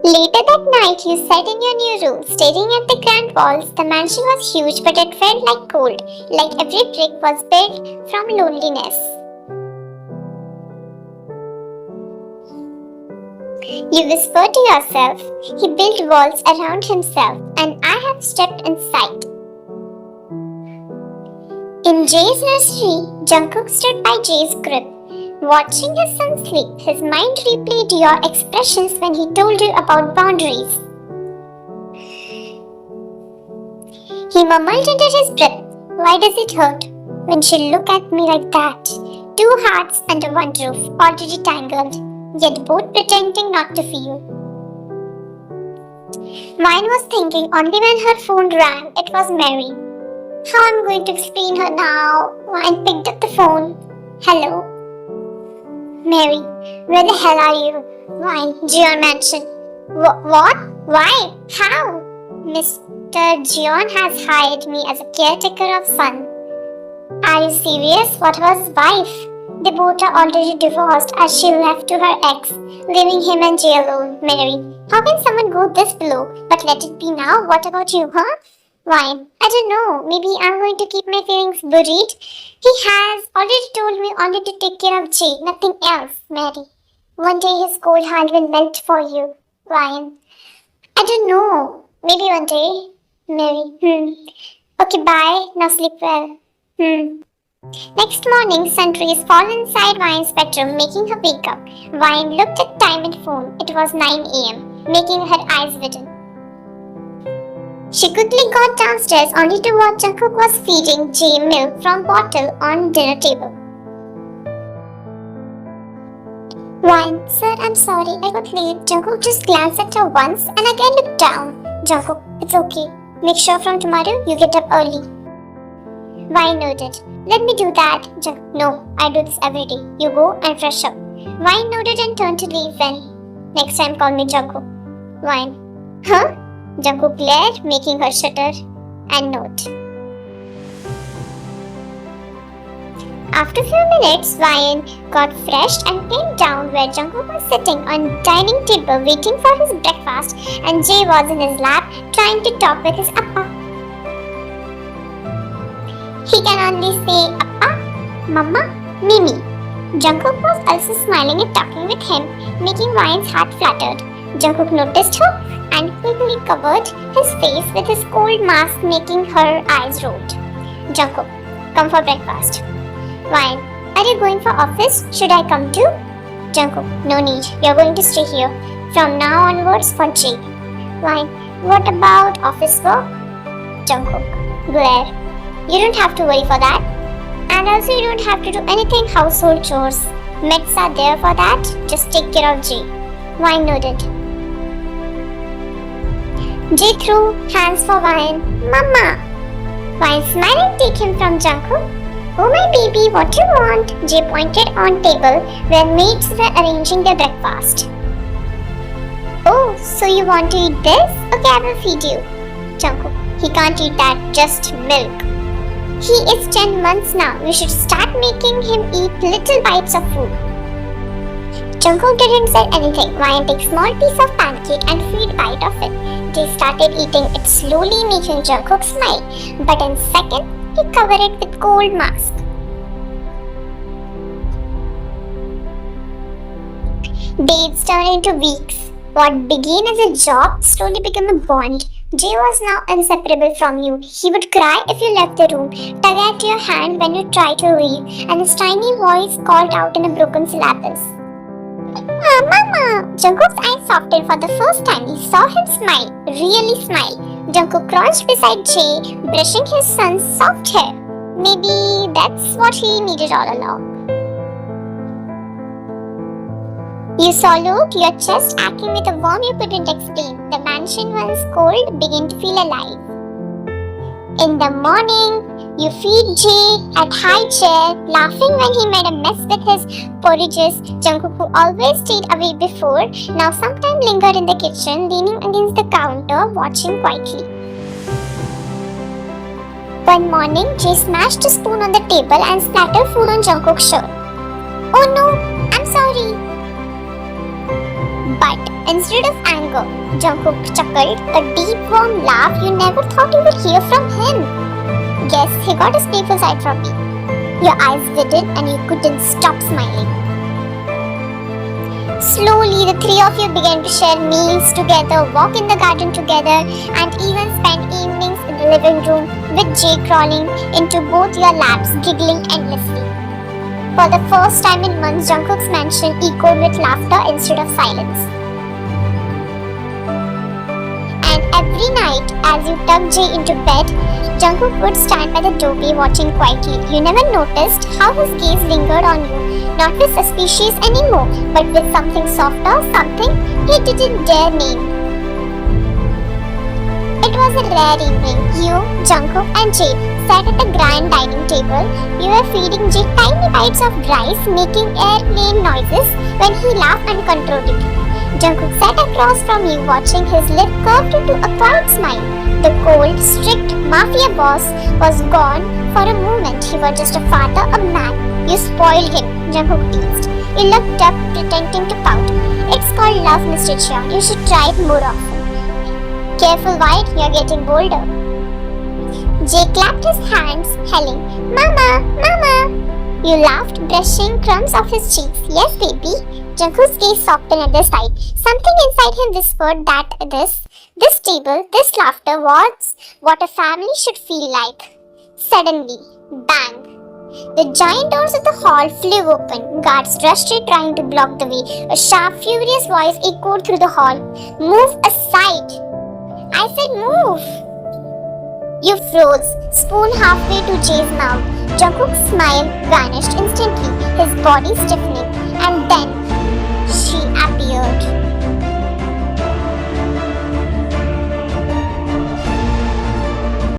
Later that night, you sat in your new room, staring at the grand walls. The mansion was huge, but it felt like cold, like every brick was built from loneliness. You whispered to yourself, he built walls around himself, and I have stepped inside. In Jay's nursery, Jungkook stood by Jay's crib. Watching his son sleep, his mind replayed your expressions when he told you about boundaries. He mumbled under his breath, "Why does it hurt when she look at me like that?" Two hearts under one roof, already tangled, yet both pretending not to feel. Mine was thinking only when her phone rang, it was Mary. How I'm going to explain her now? Mine picked up the phone. "Hello. Mary, where the hell are you?" "Wine, Jeon Mansion." What? Why? How?" "Mr. Jeon has hired me as a caretaker of son." "Are you serious? What about his wife?" "They both are already divorced as she left to her ex, leaving him and Jay alone." "Mary, how can someone go this below? But let it be now. What about you, huh?" "Wine, I don't know. Maybe I'm going to keep my feelings buried. He has already told me only to take care of Jay, nothing else." "Mary, one day his cold heart will melt for you." "Ryan, I don't know. Maybe one day." "Mary, Okay, bye. Now sleep well." Next morning, sun rays fall inside Vine's bedroom, making her wake up. Vine looked at time and phone. It was 9 a.m., making her eyes widen. She quickly got downstairs only to watch Jungkook was feeding Jay milk from bottle on dinner table. "Vine, sir, I'm sorry, I got late." Jungkook just glanced at her once and again looked down. "Jungkook, it's okay. Make sure from tomorrow you get up early." Vine nodded. "Let me do that." Jungkook, "No, I do this every day. You go and fresh up." Vine nodded and turned to leave when, "Next time call me Jungkook." Vine, "Huh?" Jungkook glared, making her shudder and nod. After a few minutes, Ryan got fresh and came down where Jungkook was sitting on dining table waiting for his breakfast, and Jay was in his lap trying to talk with his appa. He can only say appa, mama, mimi. Jungkook was also smiling and talking with him, making Ryan's heart fluttered. Jungkook noticed her and quickly covered his face with his cold mask, making her eyes rolled. "Jungkook, come for breakfast." Ryan, "Are you going for office? Should I come too?" Jungkook, "No need. You're going to stay here from now onwards for Jay." Ryan, "What about office work?" Jungkook, glare. "You don't have to worry for that. And also you don't have to do anything household chores. Meds are there for that. Just take care of Jay." Ryan nodded. Jay threw hands for Ryan. "Mama!" Ryan smiled and take him from Jungkook. "Oh my baby, what you want?" Jay pointed on table where maids were arranging their breakfast. "Oh, so you want to eat this? Okay, I will feed you." Jungkook, "He can't eat that, just milk." "He is 10 months now. We should start making him eat little bites of food." Jungkook didn't say anything. Ryan took a small piece of pancake and feed bite of it. Jay started eating it slowly, making Jungkook smile. But in a second, he covered it with cold mask. Days turned into weeks. What began as a job slowly became a bond. Jay was now inseparable from you. He would cry if you left the room, tug at your hand when you tried to leave, and his tiny voice called out in a broken syllables. "Mama!" Jungkook's eyes softened for the first time. He saw him smile, really smile. Jungkook crouched beside Jay, brushing his son's soft hair. Maybe that's what he needed all along. You swallowed, your chest aching with a warmth you couldn't explain. The mansion, once cold, began to feel alive. In the morning, you feed Jay at high chair, laughing when he made a mess with his porridges. Jungkook, who always stayed away before, now sometimes lingered in the kitchen, leaning against the counter, watching quietly. One morning, Jay smashed a spoon on the table and splattered food on Jungkook's shirt. "Oh no, I'm sorry." But instead of anger, Jungkook chuckled, a deep warm laugh you never thought you would hear from him. Guess he got his playful side from me. Your eyes widened and you couldn't stop smiling. Slowly, the three of you began to share meals together, walk in the garden together, and even spend evenings in the living room with Jay crawling into both your laps, giggling endlessly. For the first time in months, Jungkook's mansion echoed with laughter instead of silence. And every night, as you tucked Jay into bed, Jungkook would stand by the doorway watching quietly. You never noticed how his gaze lingered on you, not with suspicious anymore, but with something softer, something he didn't dare name. It was a rare evening. You, Jungkook and Jay sat at a grand dining table. You were feeding Jay tiny bites of rice, making airplane noises when he laughed uncontrollably. Jungkook sat across from you, watching his lip curved into a quiet smile. The cold, strict MAFIA boss was gone for a moment. He was just a father, a man. You spoiled him, Jungkook teased. You looked up, pretending to pout. It's called love, Mr. Jeon. You should try it more often. Careful, White, you're getting bolder. Jay clapped his hands, yelling, Mama, Mama! You laughed, brushing crumbs off his cheeks. Yes, baby. Jungkook's gaze softened at the sight. Something inside him whispered that this table, this laughter was what a family should feel like. Suddenly, bang! The giant doors of the hall flew open. Guards rushed in, trying to block the way. A sharp, furious voice echoed through the hall. Move aside! I said move! You froze, spoon halfway to Jay's mouth. Jungkook's smile vanished instantly, his body stiffening, and then